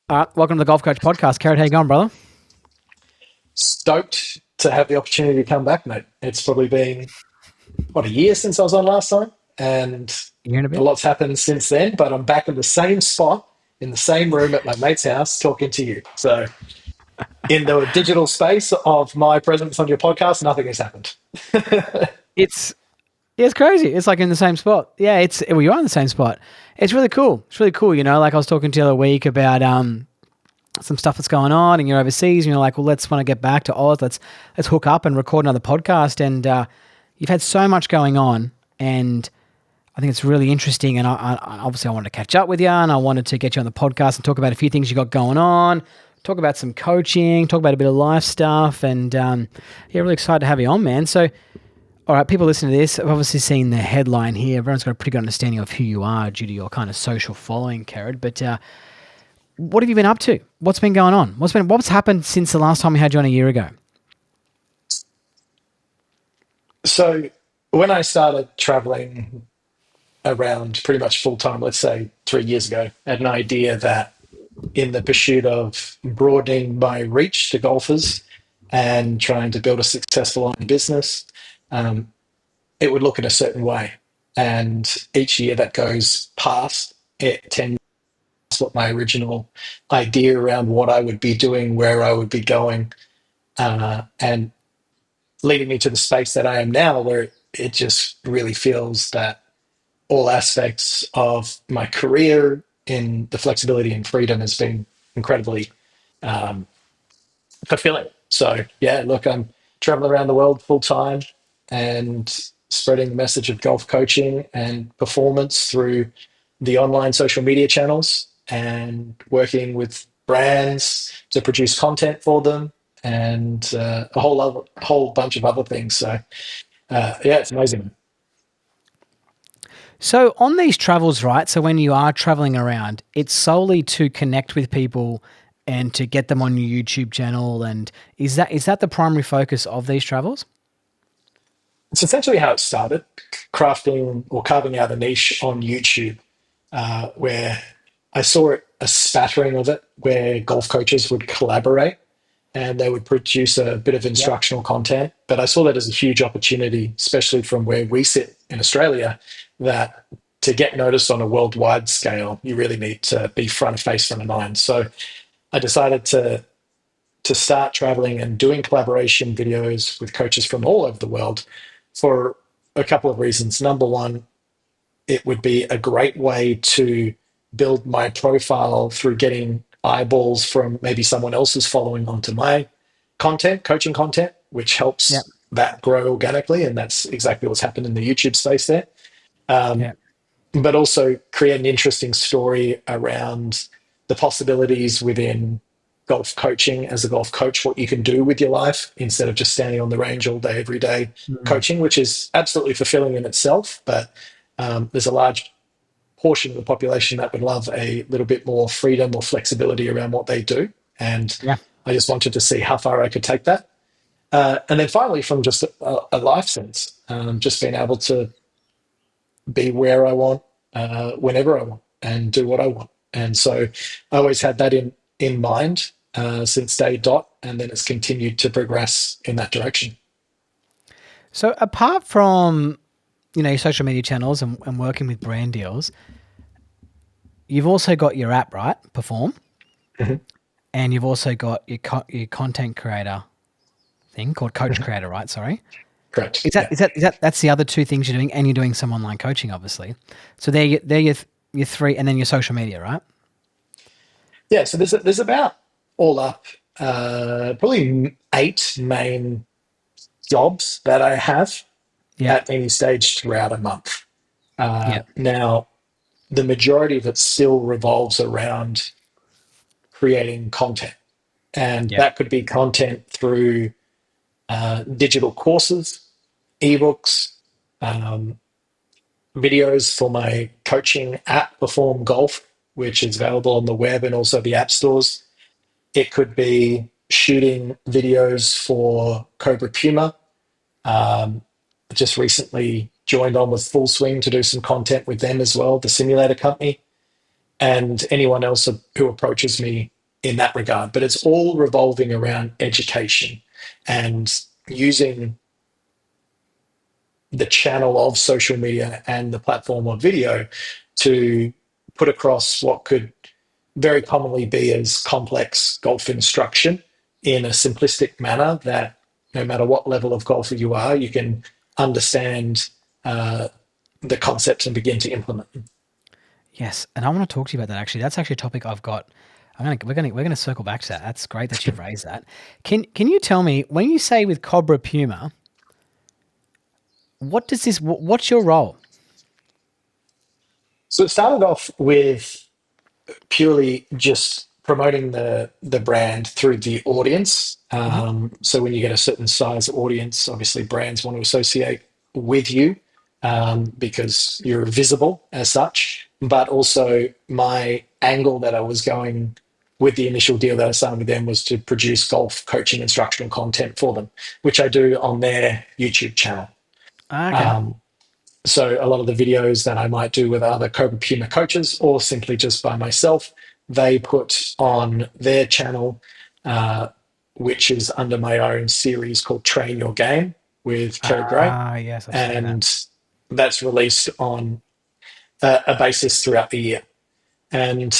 All right, welcome to the Golf Coach Podcast. Kerrod, how you going, brother? Stoked to have the opportunity to come back, mate. It's probably been, a year since I was on last time, and You in a a bit? lot's happened since then, but I'm back in the same spot, in the same room at my mate's house, talking to you. So, in the digital space of my presence on your podcast, nothing has happened. It's it's crazy. It's like in the same spot. Yeah, you are in the same spot. It's really cool. It's really cool. Like I was talking to you the other week about some stuff that's going on, and you're overseas, and you're like, well, let's when I get back to Oz, let's hook up and record another podcast. And you've had so much going on, and I think it's really interesting. And obviously I wanted to catch up with you, and I wanted to get you on the podcast and talk about a few things you got going on, talk about some coaching, talk about a bit of life stuff, and yeah, really excited to have you on, man. So, all right, people listening to this have obviously seen the headline here. Everyone's got a pretty good understanding of who you are due to your kind of social following, Kerrod. But what have you been up to? What's been going on? What's happened since the last time we had you on a year ago? So, when I started traveling around pretty much full time, let's say 3 years ago, I had an idea that in the pursuit of broadening my reach to golfers and trying to build a successful online business, um, it would look in a certain way. And each year that goes past, it tends to what my original idea around what I would be doing, where I would be going, and leading me to the space that I am now, where it just really feels that all aspects of my career in the flexibility and freedom has been incredibly um, fulfilling. So yeah, look, I'm traveling around the world full time and spreading the message of golf coaching and performance through the online social media channels and working with brands to produce content for them and a whole bunch of other things. So yeah, it's amazing. So on these travels, right? So when you are traveling around, it's solely to connect with people and to get them on your YouTube channel. And is that the primary focus of these travels? It's essentially how it started, crafting or carving out a niche on YouTube, where I saw it, a spattering of it, where golf coaches would collaborate and they would produce a bit of Yep. instructional content. But I saw that as a huge opportunity, especially from where we sit in Australia, that to get noticed on a worldwide scale, you really need to be front of face, front of mind. So I decided to start traveling and doing collaboration videos with coaches from all over the world for a couple of reasons. Number one, it would be a great way to build my profile through getting eyeballs from maybe someone else's following onto my content, coaching content, which Yep. helps that grow organically. And that's exactly what's happened in the YouTube space there. Um, Yep. but also create an interesting story around the possibilities within golf coaching as a golf coach, what you can do with your life instead of just standing on the range all day, every day Mm. coaching, which is absolutely fulfilling in itself. But there's a large portion of the population that would love a little bit more freedom or flexibility around what they do. And Yeah. I just wanted to see how far I could take that. And then finally, from just a life sense, just being able to be where I want, whenever I want, and do what I want. And so I always had that in mind since day dot, and then it's continued to progress in that direction. So apart from your social media channels and working with brand deals, you've also got your app, right? Perform, Mhm. and you've also got your content creator thing called Coach Mhm. Creator, right? Sorry. Correct. Is that Yeah. is that is that that's the other two things you're doing, and you're doing some online coaching, obviously. So they're your three, and then your social media, right? Yeah. So there's about all up probably eight main jobs that I have Yeah. at any stage throughout a month. Yeah. Now, the majority of it still revolves around creating content. And Yeah. that could be content through digital courses, ebooks, um, videos for my coaching app, Perform Golf, which is available on the web and also the app stores. It could be shooting videos for Cobra Puma. Um, just recently joined on with Full Swing to do some content with them as well, the simulator company, and anyone else who approaches me in that regard, but it's all revolving around education and using the channel of social media and the platform of video to put across what could very commonly be as complex golf instruction in a simplistic manner that no matter what level of golfer you are, you can understand the concepts and begin to implement them. Yes, and I want to talk to you about that. Actually, that's actually a topic I've got. We're gonna circle back to that. That's great that you've raised that. Can you tell me when you say with Cobra Puma, what does this? What's your role? So it started off with purely just promoting the brand through the audience. Mhm. So when you get a certain size audience, obviously brands want to associate with you because you're visible as such. But also my angle that I was going with the initial deal that I signed with them was to produce golf coaching instructional content for them, which I do on their YouTube channel. Ah, okay. Um, so a lot of the videos that I might do with other Cobra Puma coaches or simply just by myself, they put on their channel, uh, which is under my own series called Train Your Game with Kerrod Gray. Ah, yes, I've seen that. And that's released on a basis throughout the year. And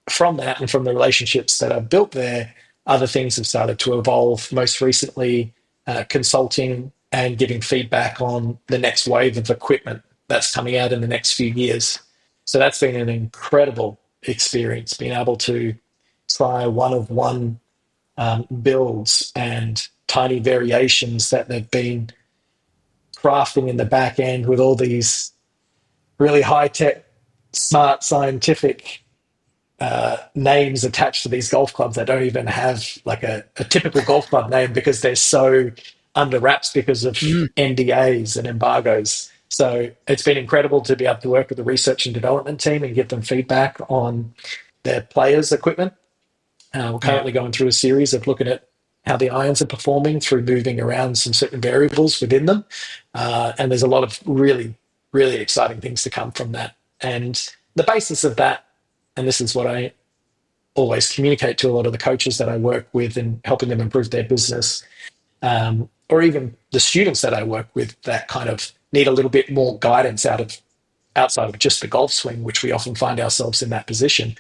from that and from the relationships that I've built there, other things have started to evolve. Most recently, consulting and giving feedback on the next wave of equipment that's coming out in the next few years. So that's been an incredible experience, being able to try one of one builds and tiny variations that they've been crafting in the back end with all these really high tech, smart, scientific names attached to these golf clubs that don't even have like a typical golf club name because they're so under wraps because of Mm, NDAs and embargoes. So it's been incredible to be able to work with the research and development team and give them feedback on their players' equipment. We're yeah. currently going through a series of looking at how the irons are performing through moving around some certain variables within them. And there's a lot of really, really exciting things to come from that. And the basis of that, and this is what I always communicate to a lot of the coaches that I work with and helping them improve their business, or even the students that I work with that kind of need a little bit more guidance outside of just the golf swing, which we often find ourselves in that position.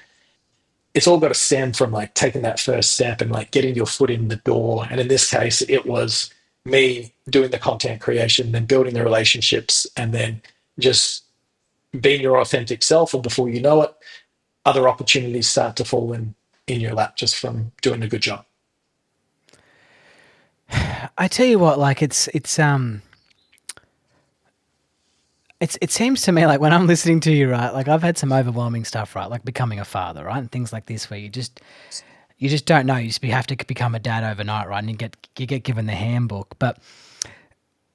It's all got to stem from like taking that first step and like getting your foot in the door. And in this case, it was me doing the content creation, then building the relationships, and then just being your authentic self. And before you know it, other opportunities start to fall in your lap just from doing a good job. I tell you what, like it seems to me like when I'm listening to you, right? Like I've had some overwhelming stuff, right? Like becoming a father, right? And things like this where you just don't know. Have to become a dad overnight, right? And you get given the handbook.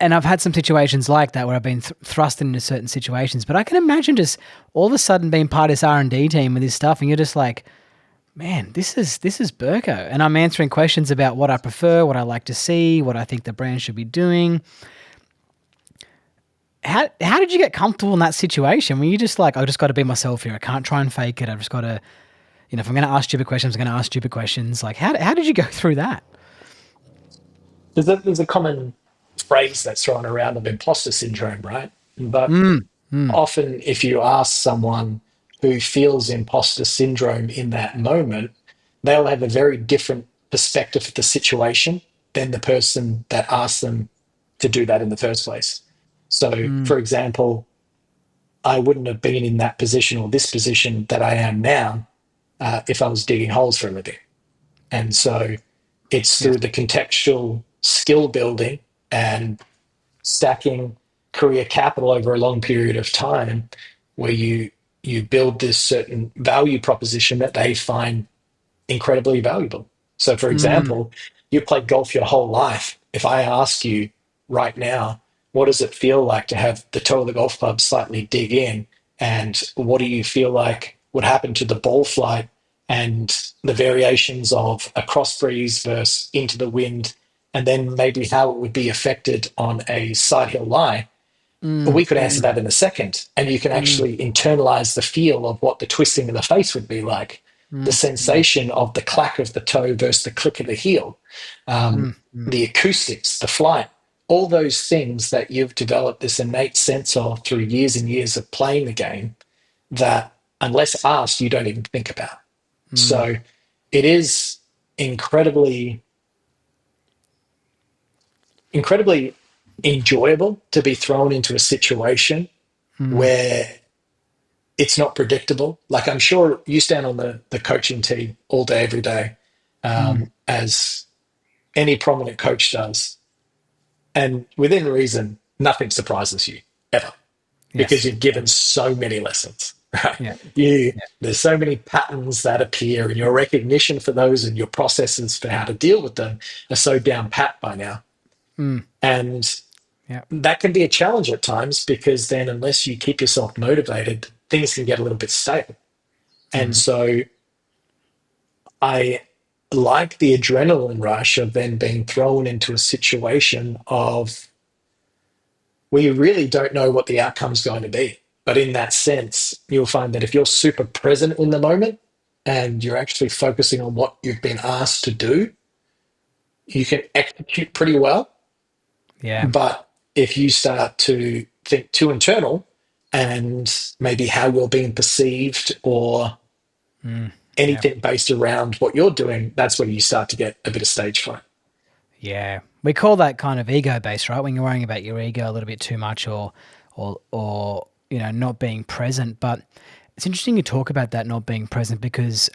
And I've had some situations like that where I've been thrust into certain situations. But I can imagine just all of a sudden being part of this R&D team with this stuff, and you're just like, man, this is Burko, and I'm answering questions about what I prefer, what I like to see, what I think the brand should be doing. How did you get comfortable in that situation? Were you just like, I just got to be myself here. I can't try and fake it. I've just got to, if I'm going to ask stupid questions, I'm going to ask stupid questions. Like, how did you go through that? There's a common phrase that's thrown around of imposter syndrome, right? But Mm, mm, often, if you ask someone who feels imposter syndrome in that moment, they'll have a very different perspective of the situation than the person that asked them to do that in the first place. So, mm. for example, I wouldn't have been in that position or this position that I am now if I was digging holes for a living. And so it's Yes. through the contextual skill building and stacking career capital over a long period of time where you build this certain value proposition that they find incredibly valuable. So, for Mm, example, you played golf your whole life. If I ask you right now, what does it feel like to have the toe of the golf club slightly dig in? And what do you feel like would happen to the ball flight and the variations of a cross breeze versus into the wind? And then maybe how it would be affected on a side hill lie, mm, we could answer mm, that in a second. And you can mm. actually internalize the feel of what the twisting of the face would be like. the Mm, mm, sensation of the clack of the toe versus the click of the heel, mm, mm, the acoustics, the flight, all those things that you've developed this innate sense of through years and years of playing the game that, unless asked, you don't even think about. mm, So it is incredibly, incredibly enjoyable to be thrown into a situation mm, where it's not predictable. Like I'm sure you stand on the coaching tee all day, every day, mm. as any prominent coach does. And within reason, nothing surprises you ever because Yes. you've given so many lessons, right? Yeah. You Yeah. there's so many patterns that appear, and your recognition for those and your processes for how to deal with them are so down pat by now. Mm, And yeah. that can be a challenge at times because then, unless you keep yourself motivated, things can get a little bit stale. And Mm, so I like the adrenaline rush of then being thrown into a situation of where you really don't know what the outcome's going to be. But in that sense, you'll find that if you're super present in the moment and you're actually focusing on what you've been asked to do, you can execute pretty well. yeah. But if you start to think too internal and maybe how you're being perceived or Mm, yeah. anything based around what you're doing, that's where you start to get a bit of stage fright. Yeah. We call that kind of ego based, right? When you're worrying about your ego a little bit too much or not being present. But it's interesting you talk about that not being present because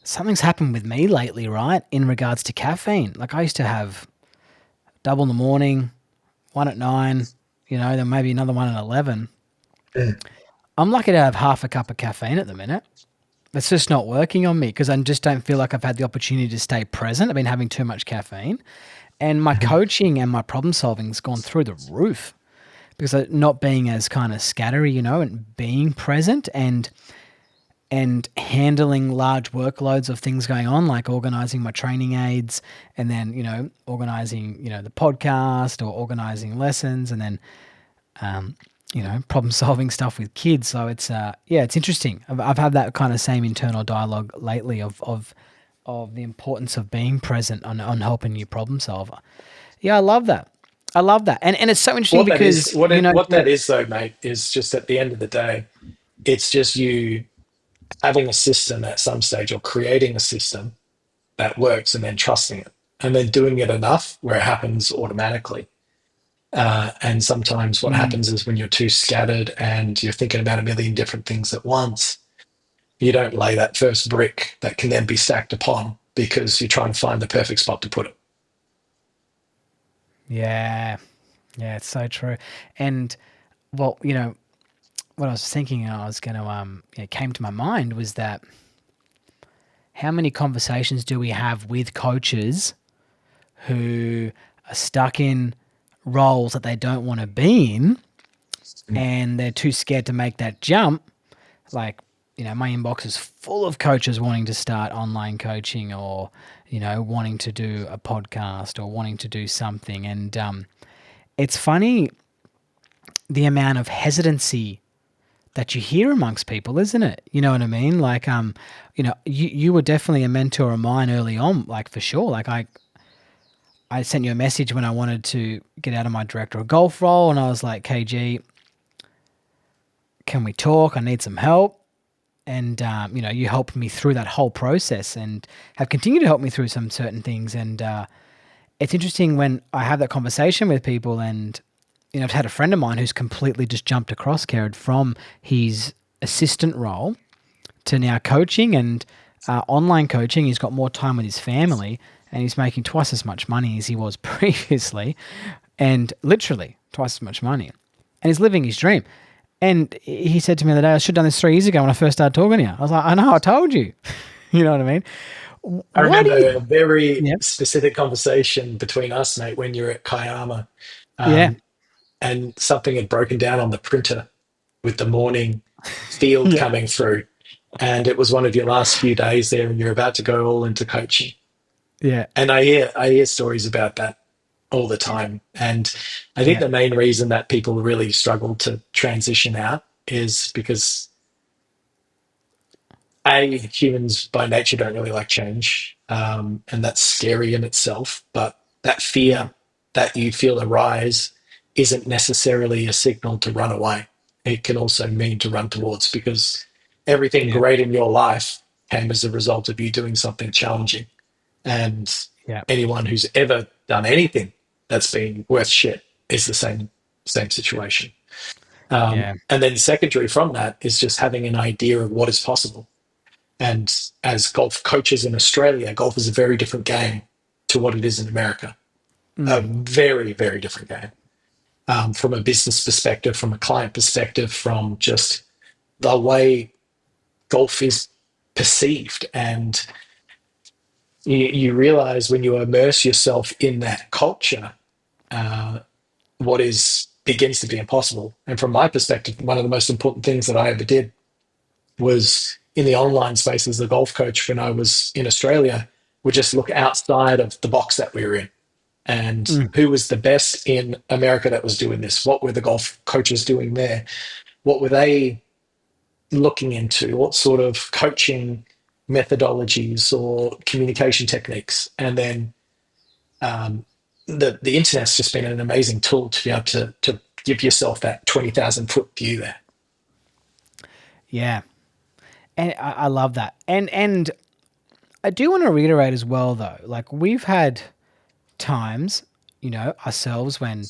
something's happened with me lately, right? In regards to caffeine. Like I used to have double in the morning, one at 9, then maybe another one at 11. Mm. I'm lucky to have half a cup of caffeine at the minute. It's just not working on me because I just don't feel like I've had the opportunity to stay present. I've been having too much caffeine. And my coaching and my problem solving's gone through the roof because of not being as kind of scattery, and being present and handling large workloads of things going on, like organizing my training aids and then, organizing, the podcast or organizing lessons and then, problem solving stuff with kids. So it's, yeah, it's interesting. I've had that kind of same internal dialogue lately of the importance of being present on helping you problem solve. Yeah, I love that. I love that. And it's so interesting What that is, because, what that is though, mate, is just at the end of the day, it's just you having a system at some stage or creating a system that works and then trusting it and then doing it enough where it happens automatically. And sometimes what mm, happens is when you're too scattered and you're thinking about a million different things at once, you don't lay that first brick that can then be stacked upon because you try and find the perfect spot to put it. yeah, yeah, it's so true. And well, what I was thinking I was going to, came to my mind was that how many conversations do we have with coaches who are stuck in roles that they don't want to be in and they're too scared to make that jump? Like, my inbox is full of coaches wanting to start online coaching or, wanting to do a podcast or wanting to do something. And it's funny the amount of hesitancy that you hear amongst people, isn't it? You know what I mean? Like, you were definitely a mentor of mine early on, like for sure. Like I sent you a message when I wanted to get out of my director of golf role, and I was like, KG, can we talk? I need some help. And you helped me through that whole process, and have continued to help me through some certain things. And it's interesting when I have that conversation with people, and I've had a friend of mine who's completely just jumped across, Kerrod, from his assistant role to now coaching and online coaching. He's got more time with his family, and he's making twice as much money as he was previously, and literally twice as much money. And he's living his dream. And he said to me the other day, I should have done this 3 years ago when I first started talking to you. I was like, I know, I told you. You know what I mean? I Why do remember you? a very Yeah. specific conversation between us, mate, when you were at Kayama, Yeah. um, and something had broken down on the printer with the morning field Yeah. coming through. And it was one of your last few days there, and you're about to go all into coaching. Yeah. And I hear stories about that all the time. And I think Yeah. the main reason that people really struggle to transition out is because Humans by nature don't really like change, and that's scary in itself. But that fear Mm. that you feel arise isn't necessarily a signal to run away. It can also mean to run towards, because everything Yeah. great in your life came as a result of you doing something challenging. And Yeah. anyone who's ever done anything that's been worth shit is the same situation. Yeah. And then secondary from that is just having an idea of what is possible. And as golf coaches in Australia, golf is a very different game to what it is in America. A Mm. very, very different game, from a business perspective, from a client perspective, from just the way golf is perceived. And you realize when you immerse yourself in that culture, uh, what is begins to be impossible. And from my perspective, one of the most important things that I ever did was in the online space as a golf coach when I was in Australia, would just look outside of the box that we were in, and Mm. who was the best in America that was doing this? What were the golf coaches doing there? What were they looking into? What sort of coaching methodologies or communication techniques? And then um, the internet's just been an amazing tool to be able to give yourself that 20,000 foot view there. Yeah. And I love that. And I do want to reiterate as well, though, like we've had times, ourselves when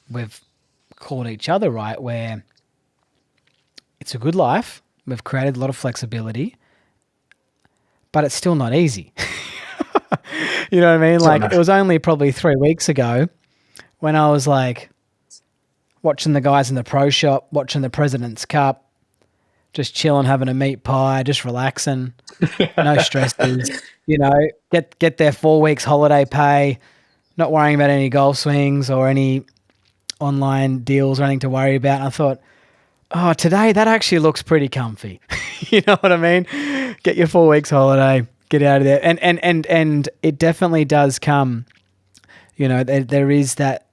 we've called each other right, where it's a good life. We've created a lot of flexibility, but it's still not easy. You know what I mean? So Like it no. was only probably 3 weeks ago when I was like watching the guys in the pro shop, watching the President's Cup, just chilling, having a meat pie, just relaxing, no stresses. Get their 4 weeks holiday pay, not worrying about any golf swings or any online deals or anything to worry about. And I thought, oh, today that actually looks pretty comfy. You know what I mean? Get your 4 weeks holiday, get out of there. And it definitely does come, there is that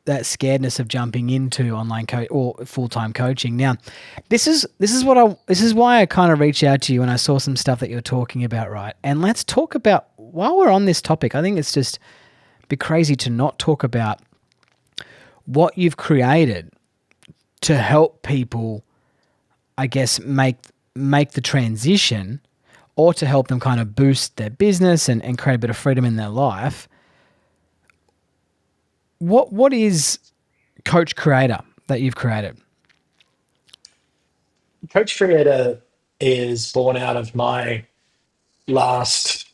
scaredness of jumping into online coach or full-time coaching. Now, this is why I kind of reached out to you when I saw some stuff that you're talking about, right? And let's talk about, while we're on this topic, I think it's just be crazy to not talk about what you've created to help people, I guess, make the transition, or to help them kind of boost their business and create a bit of freedom in their life. What is Coach Creator that you've created? Coach Creator is born out of my last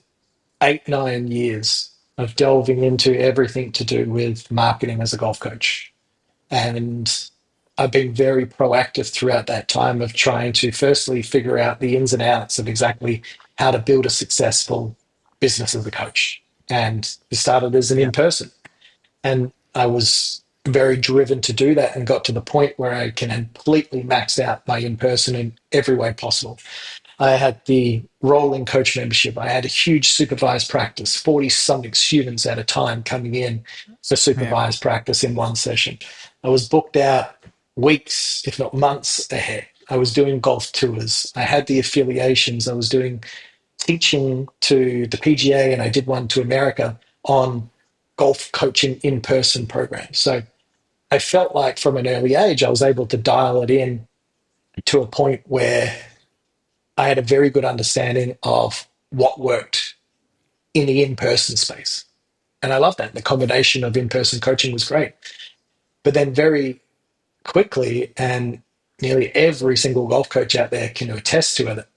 8, 9 years of delving into everything to do with marketing as a golf coach. And I've been very proactive throughout that time of trying to firstly figure out the ins and outs of exactly how to build a successful business as a coach. And it started as an Yeah. in person. And I was very driven to do that and got to the point where I can completely max out my in person in every way possible. I had the rolling coach membership. I had a huge supervised practice, 40 something students at a time coming in for Yeah. supervised practice in one session. I was booked out weeks, if not months ahead. I was doing golf tours. I had the affiliations. I was doing teaching to the PGA, and I did one to America on golf coaching in person programs. So I felt like from an early age, I was able to dial it in to a point where I had a very good understanding of what worked in the in person space. And I love that. The combination of in person coaching was great. But then, very quickly, and nearly every single golf coach out there can attest to it,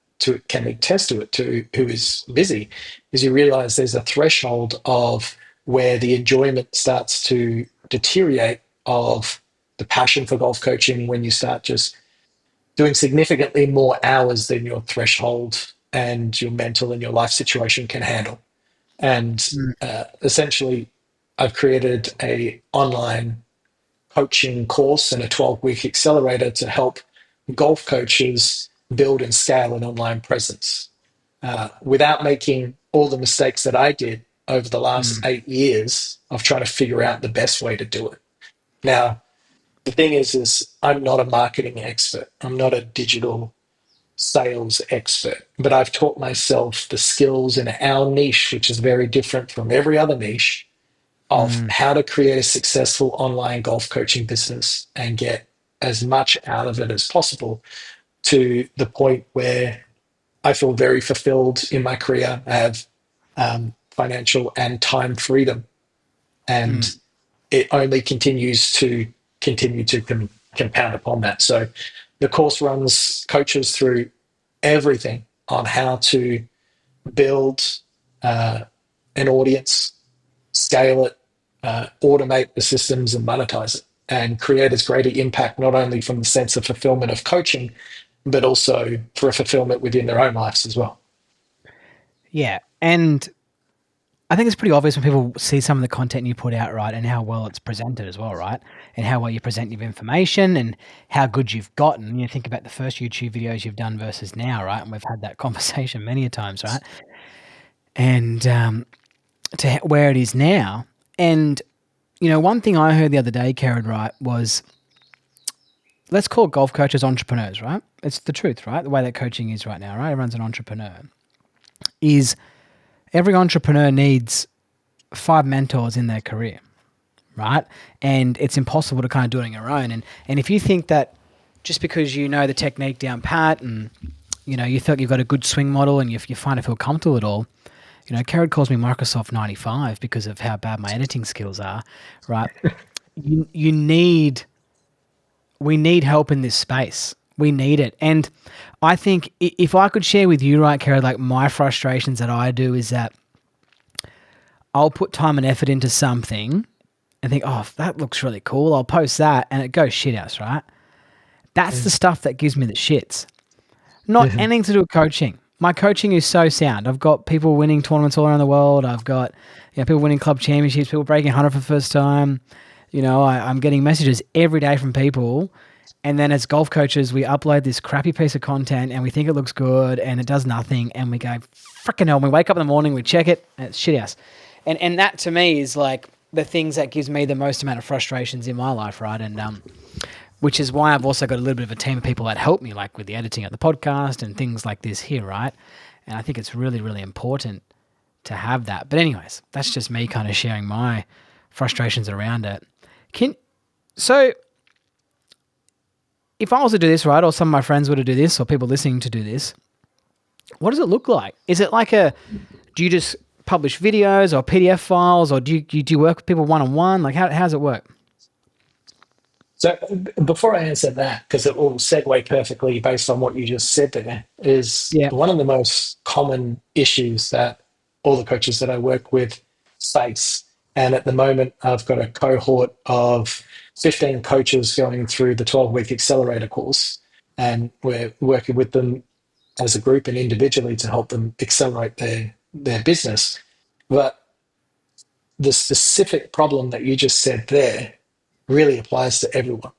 to who is busy, is you realize there's a threshold of where the enjoyment starts to deteriorate, of the passion for golf coaching, when you start just doing significantly more hours than your threshold and your mental and your life situation can handle. And Mm. essentially, I've created a online coaching course and a 12-week accelerator to help golf coaches build and scale an online presence without making all the mistakes that I did over the last Mm. 8 years of trying to figure out the best way to do it. Now, the thing is I'm not a marketing expert. I'm not a digital. sales expert, but I've taught myself the skills in our niche, which is very different from every other niche, of Mm, how to create a successful online golf coaching business and get as much out of it as possible to the point where I feel very fulfilled in my career. I have financial and time freedom, and mm, it only continues to compound upon that. So the course runs coaches through everything on how to build uh, an audience, scale it, automate the systems, and monetize it, and create as greater impact not only from the sense of fulfillment of coaching, but also for a fulfillment within their own lives as well. yeah. And I think it's pretty obvious when people see some of the content you put out, right, and how well it's presented as well, right, and how well you present your information and how good you've gotten. You think about the first YouTube videos you've done versus now, right, and we've had that conversation many a times, right, and where it is now. And one thing I heard the other day, Kerrod, right, was let's call golf coaches entrepreneurs, right? It's the truth, right? The way that coaching is right now, right? Everyone's an entrepreneur. Is every entrepreneur needs 5 mentors in their career, right? And it's impossible to kind of do it on your own. And if you think that just because you know the technique down pat and you thought you've got a good swing model and you find it feel comfortable at all, Kerrod calls me Microsoft 95 because of how bad my editing skills are, right? You need we need help in this space. We need it. And I think if I could share with you, right, Kerrod, like my frustrations that I do is that I'll put time and effort into something and think, oh, that looks really cool. I'll post that and it goes shit house, right? That's the stuff that gives me the shits. Not Mhm. anything to do with coaching. My coaching is so sound. I've got people winning tournaments all around the world. I've got people winning club championships, people breaking 100 for the first time. I'm getting messages every day from people. And then as golf coaches, we upload this crappy piece of content and we think it looks good and it does nothing. And we go, freaking hell. And we wake up in the morning, we check it, and it's shit house. And that to me is like the things that gives me the most amount of frustrations in my life, right? And which is why I've also got a little bit of a team of people that help me, like with the editing of the podcast and things like this here, right? And I think it's really, really important to have that. But anyways, that's just me kind of sharing my frustrations around it. Can so if I was to do this, right, or some of my friends were to do this, or people listening to do this, what does it look like? Is it like do you just publish videos or PDF files, or do you work with people one on one? Like how does it work? So before I answer that, because it will segue perfectly based on what you just said there, is Yeah. one of the most common issues that all the coaches that I work with face. And at the moment, I've got a cohort of 15 coaches going through the 12-week accelerator course. And we're working with them as a group and individually to help them accelerate their business. But the specific problem that you just said there really applies to everyone.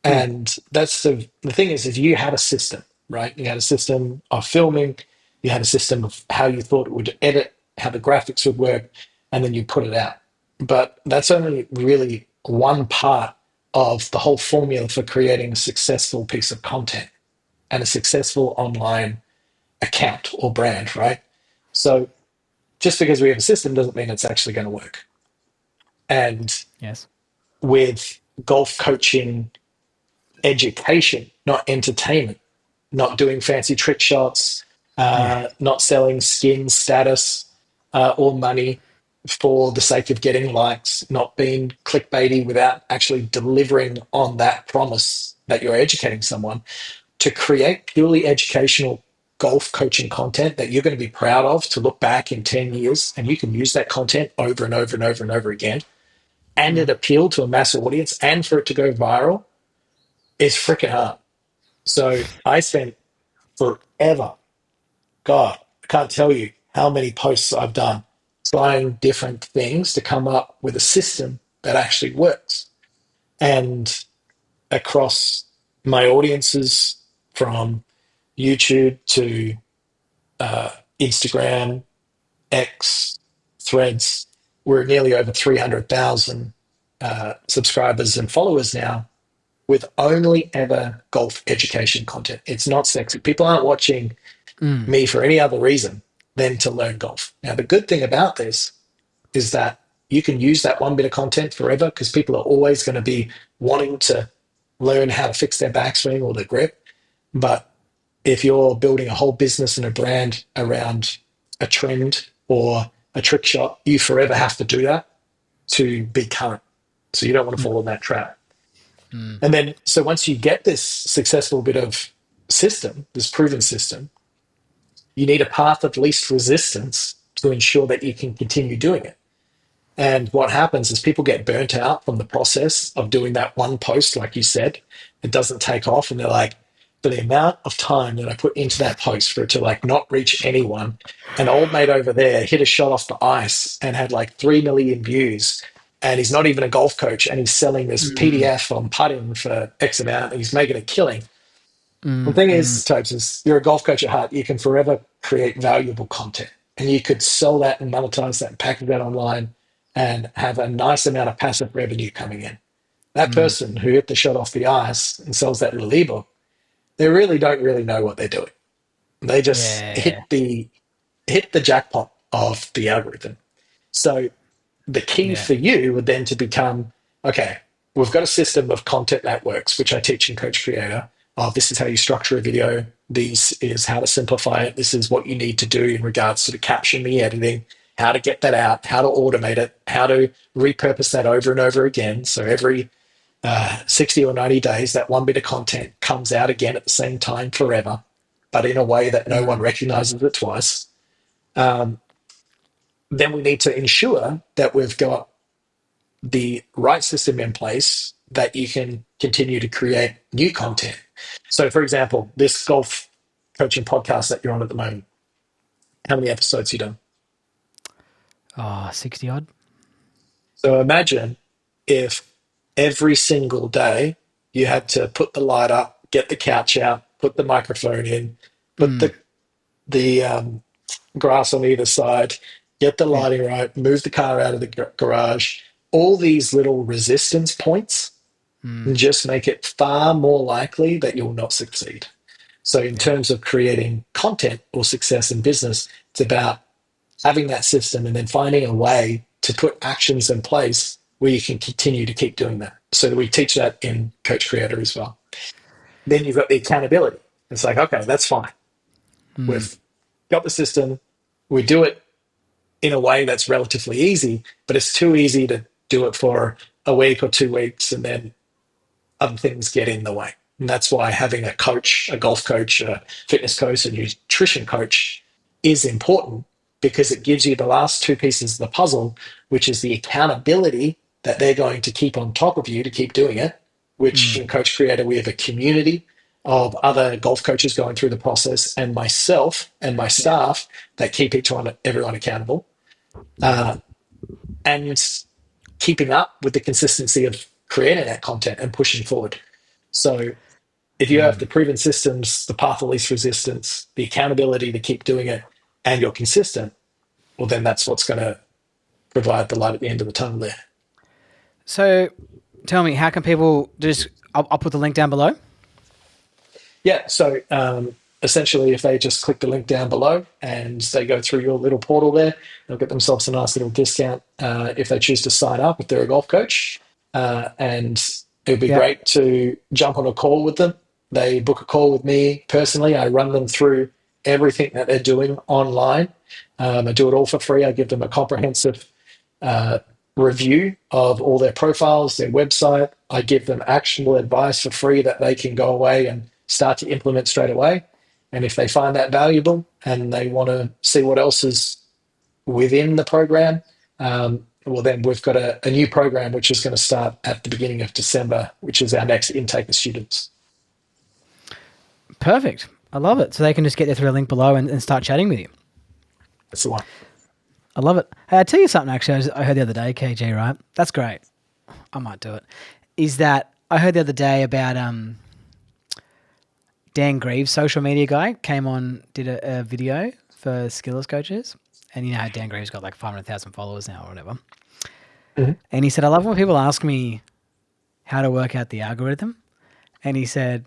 Mm. And that's the thing is you had a system, right? You had a system of filming, you had a system of how you thought it would edit, how the graphics would work, and then you put it out. But that's only really one part of the whole formula for creating a successful piece of content and a successful online account or brand, right? So just because we have a system doesn't mean it's actually going to work. And Yes. with golf coaching education, not entertainment, not doing fancy trick shots, Yeah. not selling skin status or money for the sake of getting likes, not being clickbaity without actually delivering on that promise that you're educating someone. To create purely educational golf coaching content that you're going to be proud of to look back in 10 years and you can use that content over and over and over and over again and it Mm. appeal to a mass audience and for it to go viral is freaking hard. So I spent forever, God, I can't tell you how many posts I've done trying different things to come up with a system that actually works. And across my audiences from YouTube to Instagram, X, Threads, we're nearly over 300,000 subscribers and followers now. with only ever golf education content. It's not sexy. People aren't watching Mm. me for any other reason than to learn golf. Now, the good thing about this is that you can use that one bit of content forever because people are always going to be wanting to learn how to fix their backswing or their grip. But if you're building a whole business and a brand around a trend or a trick shot, you forever have to do that to be current. So you don't want to fall in that trap. Mm. And then, so once you get this successful bit of system, this proven system, you need a path of least resistance to ensure that you can continue doing it. And what happens is people get burnt out from the process of doing that one post, like you said, it doesn't take off. And they're like, for the amount of time that I put into that post for it to like not reach anyone, an old mate over there hit a shot off the ice and had like 3 million views. And he's not even a golf coach and he's selling this Mm. PDF on putting for X amount and he's making a killing. The Mm. thing Mm. is, Tobes, is you're a golf coach at heart. You can forever create valuable content, and you could sell that and monetize that and package that online, and have a nice amount of passive revenue coming in. That Mm. person who hit the shot off the ice and sells that little ebook, they really don't really know what they're doing. They just Yeah. hit the jackpot of the algorithm. So the key Yeah. for you would then to become, okay, we've got a system of content that works, which I teach in Coach Creator. Oh, this is how you structure a video. This is how to simplify it. This is what you need to do in regards to the caption, the editing, how to get that out, how to automate it, how to repurpose that over and over again. So every 60 or 90 days, that one bit of content comes out again at the same time forever, but in a way that no one Mm. recognizes it twice. Um, then we need to ensure that we've got the right system in place that you can continue to create new content. So, for example, this golf coaching podcast that you're on at the moment, how many episodes you done? Oh, 60 odd. So imagine if every single day you had to put the light up, get the couch out, put the microphone in, put Mm. the grass on either side, get the Yeah. lighting right, move the car out of the garage. All these little resistance points Mm. just make it far more likely that you'll not succeed. So, in Yeah. terms of creating content or success in business, it's about having that system and then finding a way to put actions in place where you can continue to keep doing that. So, we teach that in Coach Creator as well. Then you've got the accountability. It's like, okay, that's fine. Mm. We've got the system. We do it in a way that's relatively easy, but it's too easy to do it for a week or 2 weeks and then other things get in the way. And that's why having a coach, a golf coach, a fitness coach, a nutrition coach is important because it gives you the last two pieces of the puzzle, which is the accountability that they're going to keep on top of you to keep doing it, which Mm. in Coach Creator, we have a community of other golf coaches going through the process and myself and my Yeah. staff that keep everyone accountable. Uh, and keeping up with the consistency of creating that content and pushing forward. So if you have Mm. the proven systems, the path of least resistance, the accountability to keep doing it, and you're consistent, well, then that's what's going to provide the light at the end of the tunnel there. So tell me, how can people just, I'll put the link down below. Yeah. So essentially, if they just click the link down below and they go through your little portal there, they'll get themselves a nice little discount if they choose to sign up if they're a golf coach. And it would be Yeah. great to jump on a call with them. They book a call with me personally. I run them through everything that they're doing online. I do it all for free. I give them a comprehensive uh, review of all their profiles, their website. I give them actionable advice for free that they can go away and start to implement straight away. And if they find that valuable and they want to see what else is within the program, well, then we've got a new program which is going to start at the beginning of December, which is our next intake of students. Perfect. I love it. So they can just get there through a link below and start chatting with you. That's the one. I love it. Hey, I'll tell you something, actually, I heard the other day, KG, right? That's great. I might do it. Is that I heard the other day about Dan Greaves, social media guy, came on, did a video for skillers coaches. And you know how Dan Greaves got like 500,000 followers now or whatever. Mhm. And he said, I love when people ask me how to work out the algorithm. And he said,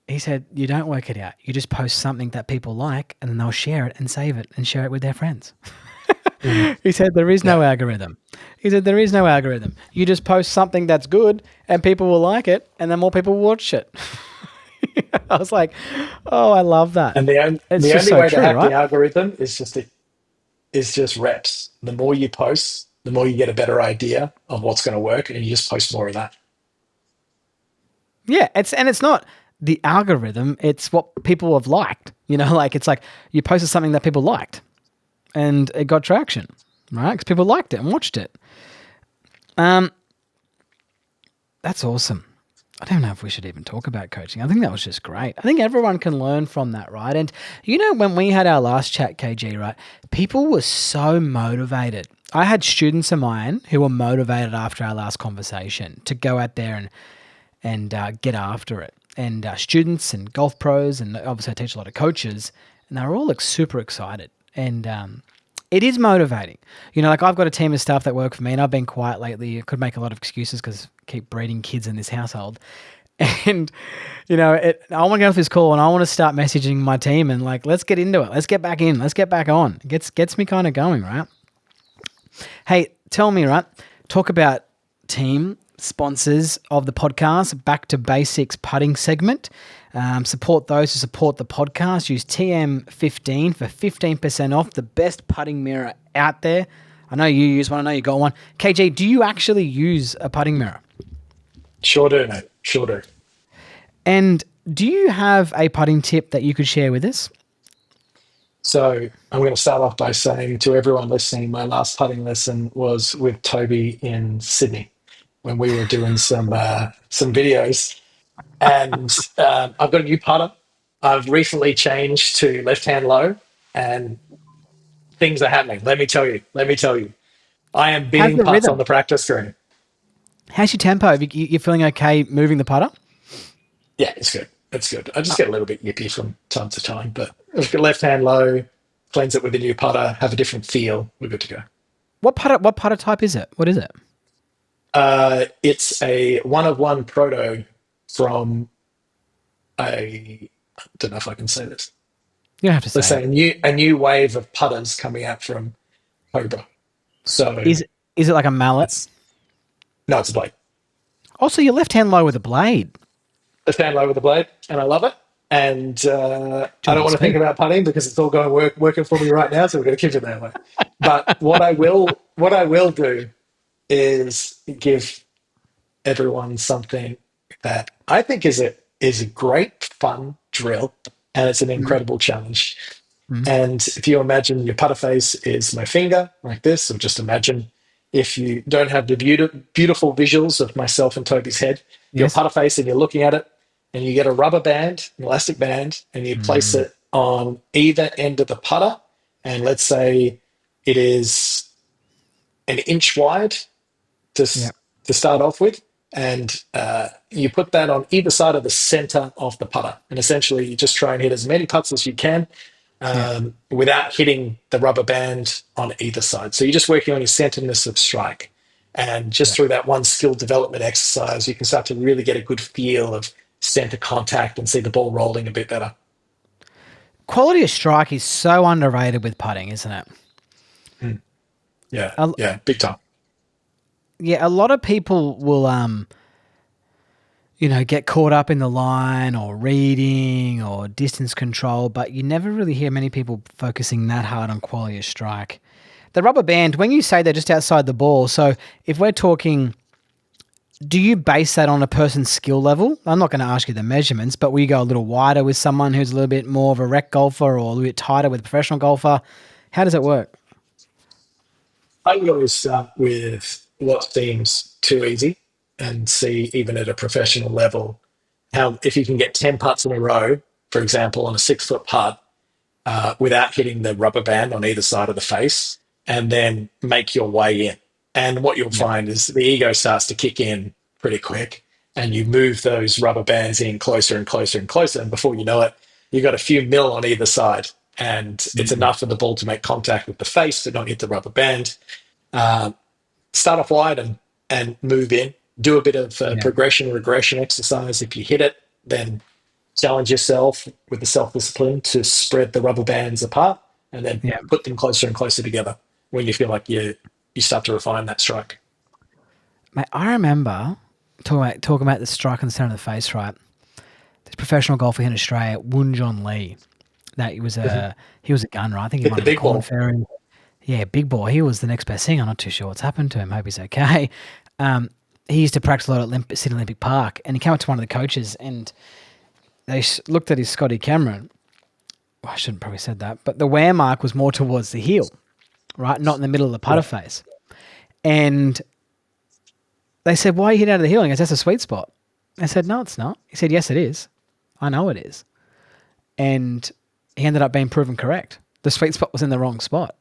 you don't work it out. You just post something that people like, and then they'll share it and save it and share it with their friends. Mhm. He said, there is no Yeah. algorithm. He said, there is no algorithm. You just post something that's good and people will like it, and then more people will watch it. I was like, oh, I love that. And It's the just only so way to true, hack the right? algorithm is just reps. The more you post, the more you get a better idea of what's going to work, and you just post more of that. Yeah, it's not the algorithm, it's what people have liked. Like it's like you posted something that people liked and it got traction, right? Because people liked it and watched it. Um, that's awesome. I don't know if we should even talk about coaching. I think that was just great. I think everyone can learn from that, right? And when we had our last chat, KG, right? People were so motivated. I had students of mine who were motivated after our last conversation to go out there and get after it. And students and golf pros, and obviously I teach a lot of coaches, and they're all like super excited. And it is motivating. Like I've got a team of staff that work for me, and I've been quiet lately. I could make a lot of excuses because I keep breeding kids in this household. And I want to get off this call and I want to start messaging my team and like, let's get into it. Let's get back in. Let's get back on. It gets me kind of going, right? Hey, tell me, right? Talk about team sponsors of the podcast, Back to Basics putting segment. Support those who support the podcast. Use TM15 for 15% off the best putting mirror out there. I know you use one. I know you got one. KJ, do you actually use a putting mirror? Sure do, mate. Sure do. And do you have a putting tip that you could share with us? So I'm going to start off by saying to everyone listening, my last putting lesson was with Toby in Sydney when we were doing some videos. And I've got a new putter. I've recently changed to left hand low, and things are happening. Let me tell you. Let me tell you. I am How's beating the putts on the rhythm? practice green. How's your tempo? You're feeling okay moving the putter? Yeah, it's good. It's good. I just get a little bit yippy from time to time, but left hand low, cleanse it with a new putter, have a different feel. We're good to go. What putter type is it? What is it? It's a one of one proto from a. I don't know if I can say this. You don't have to Let's say say it. a new wave of putters coming out from Cobra. So Is it like a mallet? it's no, it's a blade. Also, your left hand low with a blade. Left hand low with the blade, and I love it. And I don't Dual want to think speed. about putting because it's all going working for me right now. So we're going to keep it that way. But what I will do is give everyone something that I think is a great fun drill, and it's an Mm, incredible challenge. mm. And if you imagine your putter face is my finger like this, or just imagine if you don't have the beautiful visuals of myself and Toby's head, your Yes. putter face, and you're looking at it, and you get a rubber band, an elastic band, and you place Mm, it on either end of the putter. And let's say it is an inch wide to, yeah. to start off with. And you put that on either side of the center of the putter. And essentially, you just try and hit as many putts as you can Yeah. without hitting the rubber band on either side. So you're just working on your centeredness of strike. And just Yeah. through that one skill development exercise, you can start to really get a good feel of center contact and see the ball rolling a bit better. Quality of strike is so underrated with putting, isn't it? Mm. Yeah, A, yeah, big time. yeah, a lot of people will get caught up in the line or reading or distance control, but you never really hear many people focusing that hard on quality of strike. The rubber band, when you say they're just outside the ball, so if we're talking, do you base that on a person's skill level? I'm not going to ask you the measurements, but will you go a little wider with someone who's a little bit more of a rec golfer or a little bit tighter with a professional golfer? How does it work? I would always start with what seems too easy and see, even at a professional level, how if you can get 10 putts in a row, for example, on a 6 foot putt, without hitting the rubber band on either side of the face, and then make your way in. And what you'll Yeah. find is the ego starts to kick in pretty quick, and you move those rubber bands in closer and closer and closer. And before you know it, you've got a few mil on either side, and it's Mm. enough for the ball to make contact with the face to not hit the rubber band. Uh, Start off wide and move in. do a bit of Yeah. progression regression exercise. If you hit it, then challenge yourself with the self-discipline to spread the rubber bands apart and then Yeah. put them closer and closer together when you feel like you start to refine that strike. Mate, I remember talking about the strike in the center of the face, right? This professional golfer here in Australia, Woon John Lee. That he was a gun, right? I think he Hit won the on the big Corn ball. Ferry. Yeah, big boy. He was the next best thing. I'm not too sure what's happened to him. Hope he's okay. He used to practice a lot at Sydney Olympic Park, and he came up to one of the coaches, and they looked at his Scotty Cameron. Well, I shouldn't probably said that, but the wear mark was more towards the heel, right? Not in the middle of the putter Yeah. face. And they said, "Why are you hitting out of the heel?" And he goes, "That's a sweet spot." I said, "No, it's not." He said, "Yes, it is. I know it is." And he ended up being proven correct. The sweet spot was in the wrong spot.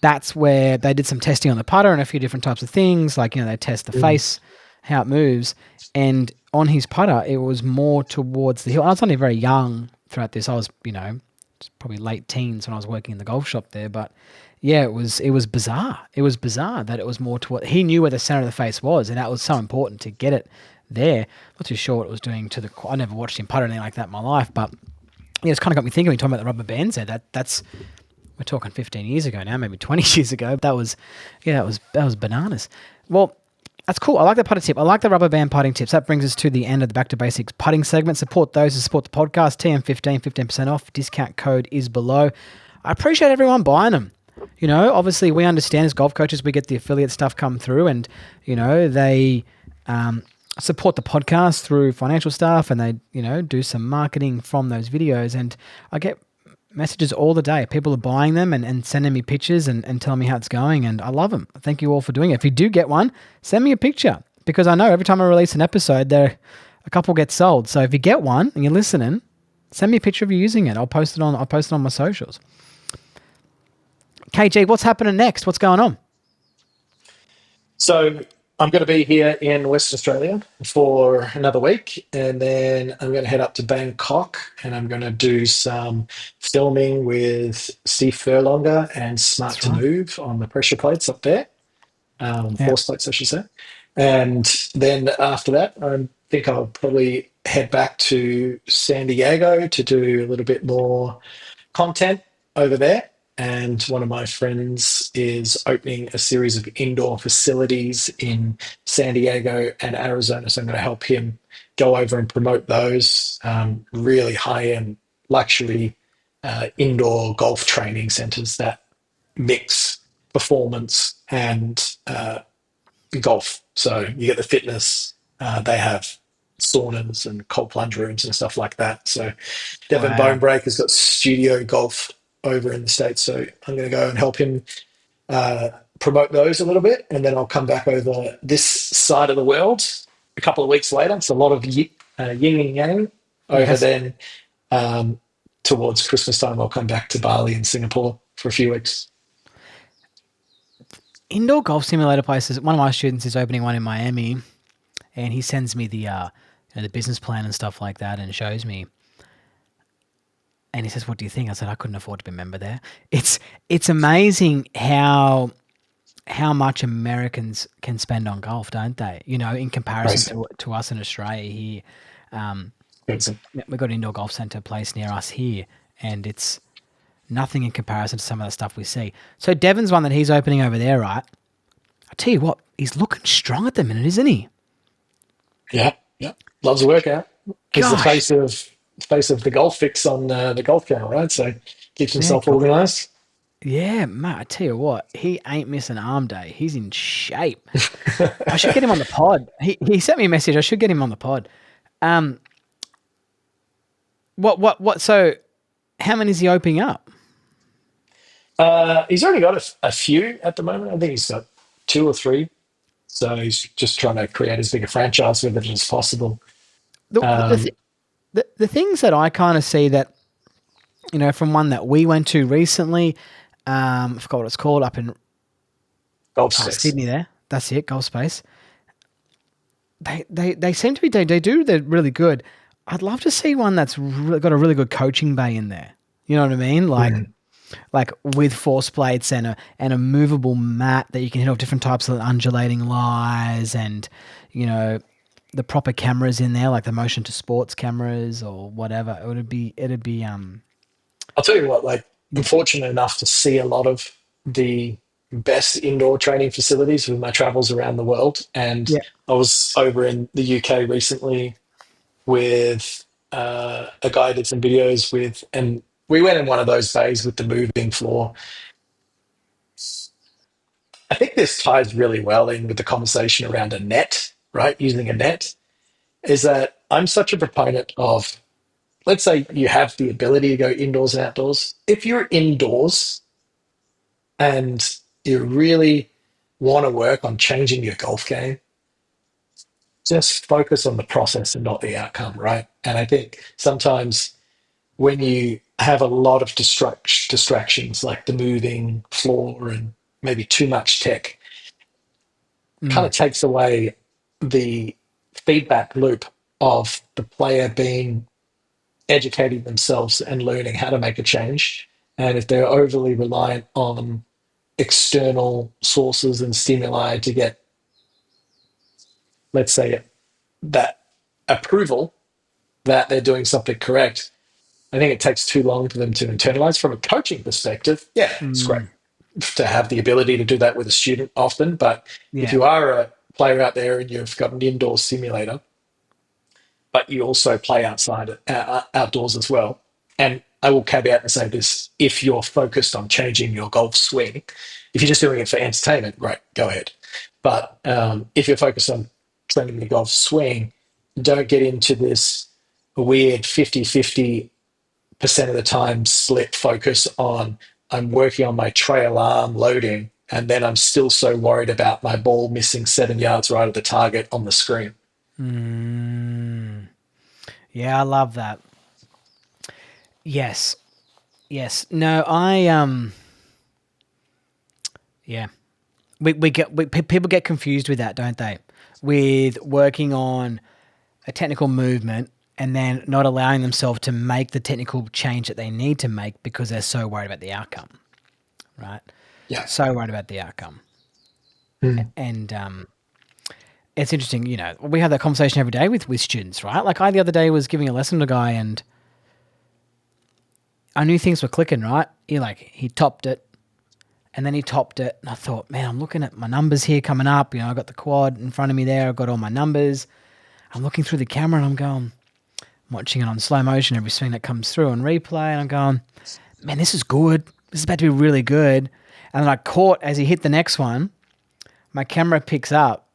That's where they did some testing on the putter and a few different types of things. Like, they test the face, how it moves. And on his putter, it was more towards the heel. I was only very young throughout this. I was, probably late teens when I was working in the golf shop there. But yeah, it was bizarre. It was bizarre that it was more toward, he knew where the center of the face was. And that was so important to get it there. Not too sure what it was doing I never watched him putter or anything like that in my life, but yeah, it's kind of got me thinking when you're talking about the rubber bands there. We're talking 15 years ago now, maybe 20 years ago. That was bananas. Well, that's cool. I like the putter tip. I like the rubber band putting tips. That brings us to the end of the Back to Basics putting segment. Support those who support the podcast. TM15, 15% off. Discount code is below. I appreciate everyone buying them. Obviously we understand as golf coaches, we get the affiliate stuff come through, and they support the podcast through financial stuff, and they do some marketing from those videos, and I get messages all the day. People are buying them and sending me pictures and telling me how it's going, and I love them. Thank you all for doing it. If you do get one, send me a picture, because I know every time I release an episode there a couple get sold. So if you get one and you're listening, send me a picture of you using it. I'll post it on my socials. KG, what's happening next? What's going on? So I'm going to be here in Western Australia for another week, and then I'm going to head up to Bangkok, and I'm going to do some filming with Steve Furlonger and Smart That's to right. Move on the pressure plates up there, Yeah. force plates, I should say. And then after that, I think I'll probably head back to San Diego to do a little bit more content over there. And one of my friends is opening a series of indoor facilities in San Diego and Arizona. So I'm going to help him go over and promote those really high end luxury indoor golf training centers that mix performance and golf. So you get the fitness, they have saunas and cold plunge rooms and stuff like that. So Devin Wow. Bonebreak has got studio golf over in the States. So I'm going to go and help him promote those a little bit. And then I'll come back over this side of the world a couple of weeks later. It's a lot of yin and yang over Yes. then. Towards Christmas time, I'll come back to Bali and Singapore for a few weeks. Indoor golf simulator places. One of my students is opening one in Miami, and he sends me the business plan and stuff like that, and shows me. And he says, "What do you think?" I said, "I couldn't afford to be a member there." It's amazing how much Americans can spend on golf, don't they? In comparison Crazy. to us in Australia here. Crazy. We've got an indoor golf centre place near us here, and it's nothing in comparison to some of the stuff we see. So Devon's one that he's opening over there, right? I tell you what, he's looking strong at the minute, isn't he? Yeah, yeah. Loves a workout. He's the Gosh, face of the golf fix on the golf channel, right? So keeps yeah, himself organised. yeah, mate. I tell you what, he ain't missing arm day. He's in shape. I should get him on the pod. He sent me a message. I should get him on the pod. Um, what? So, how many is he opening up? He's already got a few at the moment. I think he's got two or three. So he's just trying to create as big a franchise with it as possible. The the Um, th- the things that I kind of see that from one that we went to recently, I forgot what it's called, up in Golf sticks. Sydney. There, that's it. Golf Space. They seem to be they're really good. I'd love to see one that's got a really good coaching bay in there. You know what I mean? Like, Mm. like with force plates and a movable mat that you can hit off different types of undulating lies, and you know the proper cameras in there, like the motion to sports cameras or whatever. It'd be I'll tell you what, like, I'm yeah, fortunate enough to see a lot of the best indoor training facilities with my travels around the world. And yeah. I was over in the UK recently with a guy I did some videos with, and we went in one of those bays with the moving floor. I think this ties really well in with the conversation around a net, right? Using a net is that I'm such a proponent of, let's say you have the ability to go indoors and outdoors. If you're indoors and you really want to work on changing your golf game, just focus on the process and not the outcome, right? And I think sometimes when you have a lot of distractions like the moving floor and maybe too much tech, kind Mm, of takes away the feedback loop of the player being educating themselves and learning how to make a change. And if they're overly reliant on external sources and stimuli to get, let's say, that approval that they're doing something correct, I think it takes too long for them to internalize. From a coaching perspective, yeah, it's great mm, to have the ability to do that with a student often. But if yeah. you are a player out there and you've got an indoor simulator, but you also play outside, outdoors as well. And I will caveat and say this: if you're focused on changing your golf swing, if you're just doing it for entertainment, great, go ahead. But if you're focused on training the golf swing, don't get into this weird 50-50% of the time split focus on I'm working on my trail arm loading, and then I'm still so worried about my ball missing 7 yards right at the target on the screen. Mm, yeah, I love that. Yes, yes. No, yeah. People get confused with that, don't they? With working on a technical movement and then not allowing themselves to make the technical change that they need to make because they're so worried about the outcome, right? Yeah. So worried about the outcome. Mm. And it's interesting, we have that conversation every day with students, right? Like I the other day was giving a lesson to a guy and I knew things were clicking, right? He topped it and then he topped it. And I thought, man, I'm looking at my numbers here coming up. I got the quad in front of me there. I've got all my numbers. I'm looking through the camera and I'm going, I'm watching it on slow motion, every swing that comes through on replay. And I'm going, man, this is good. This is about to be really good. And then I caught as he hit the next one, my camera picks up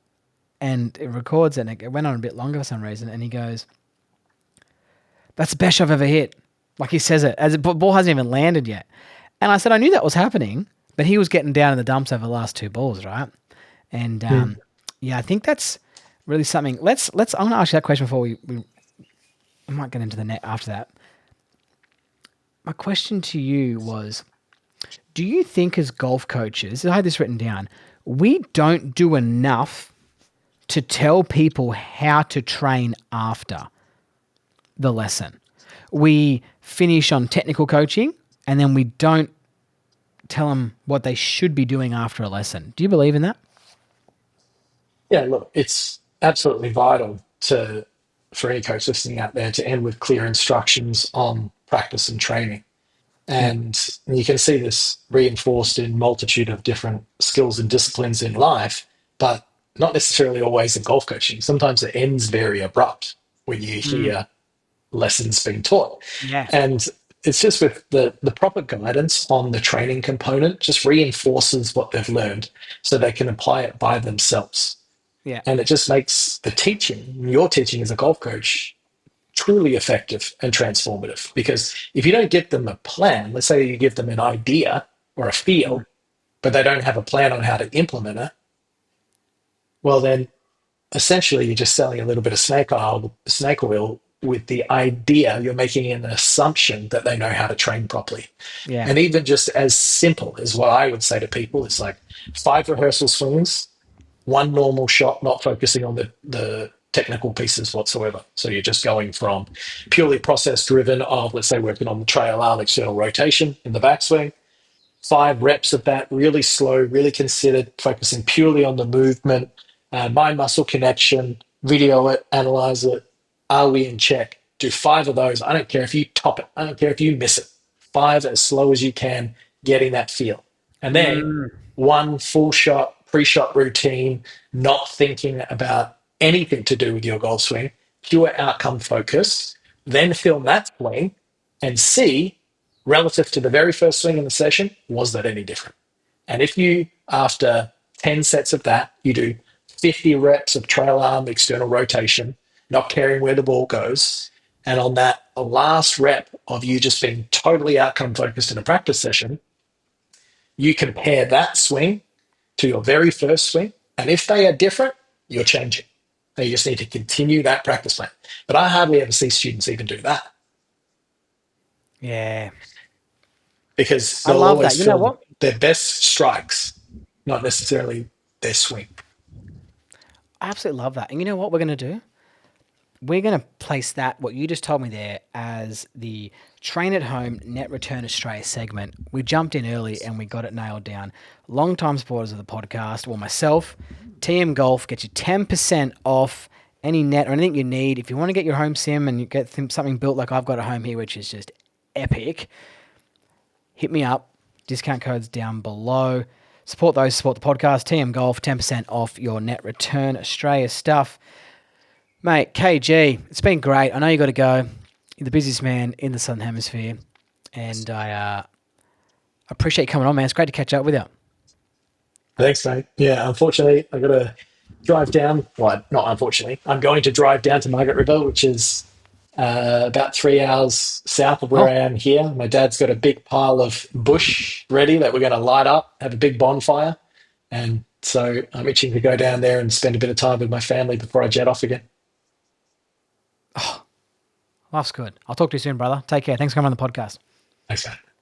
and it records it. And it went on a bit longer for some reason. And he goes, that's the best shot I've ever hit. Like he says it, as the ball hasn't even landed yet. And I said, I knew that was happening, but he was getting down in the dumps over the last two balls, right? And Mm. yeah, I think that's really something. I'm going to ask you that question before we might get into the net after that. My question to you was, do you think as golf coaches, I had this written down, we don't do enough to tell people how to train after the lesson? We finish on technical coaching and then we don't tell them what they should be doing after a lesson. Do you believe in that? Yeah, look, it's absolutely vital to for any coach listening out there to end with clear instructions on practice and training. Yeah. And you can see this reinforced in multitude of different skills and disciplines in life, but not necessarily always in golf coaching. Sometimes it ends very abrupt when you Mm. hear lessons being taught. Yeah. And it's just with the proper guidance on the training component just reinforces what they've learned so they can apply it by themselves. Yeah. And it just makes the teaching, your teaching as a golf coach, truly effective and transformative. Because if you don't give them a plan, let's say you give them an idea or a Mm. feel, but they don't have a plan on how to implement it, well, then essentially you're just selling a little bit of snake oil with the idea. You're making an assumption that they know how to train properly. Yeah. And even just as simple as what I would say to people, it's like 5 rehearsal swings, one normal shot, not focusing on the technical pieces whatsoever. So you're just going from purely process driven of, let's say, working on the trail arm external rotation in the backswing. 5 reps of that, really slow, really considered, focusing purely on the movement, mind muscle connection, video it, analyze it. Are we in check? Do 5 of those. I don't care if you top it, I don't care if you miss it. 5 as slow as you can, getting that feel. And then Mm. one full shot, pre shot routine, not thinking about anything to do with your golf swing, pure outcome focused. Then film that swing and see, relative to the very first swing in the session, was that any different? And if you, after 10 sets of that, you do 50 reps of trail arm external rotation, not caring where the ball goes, and on that last rep of you just being totally outcome focused in a practice session, you compare that swing to your very first swing. And if they are different, you're changing. You just need to continue that practice plan. But I hardly ever see students even do that Yeah. because I they'll love that. always You know film what? their best strikes, not necessarily their swing. I absolutely love that. And you know what we're going to do? We're going to place that, what you just told me there, as the Train at Home Net Return Australia segment. We jumped in early and we got it nailed down. Long-time supporters of the podcast, well, myself, TM Golf, get you 10% off any net or anything you need. If you want to get your home sim and you get something built like I've got at home here, which is just epic, hit me up. Discount codes down below. Support those, support the podcast. TM Golf, 10% off your Net Return Australia stuff. Mate, KG, it's been great. I know you got to go. You're the busiest man in the Southern Hemisphere. And I appreciate you coming on, man. It's great to catch up with you. Thanks, mate. Yeah, unfortunately, I got to drive down. Well, not unfortunately, I'm going to drive down to Margaret River, which is about 3 hours south of where I Oh, am here. My dad's got a big pile of bush ready that we're going to light up, have a big bonfire. And so I'm itching to go down there and spend a bit of time with my family before I jet off again. life's good. I'll talk to you soon, brother. Take care. Thanks for coming on the podcast. Thanks, mate.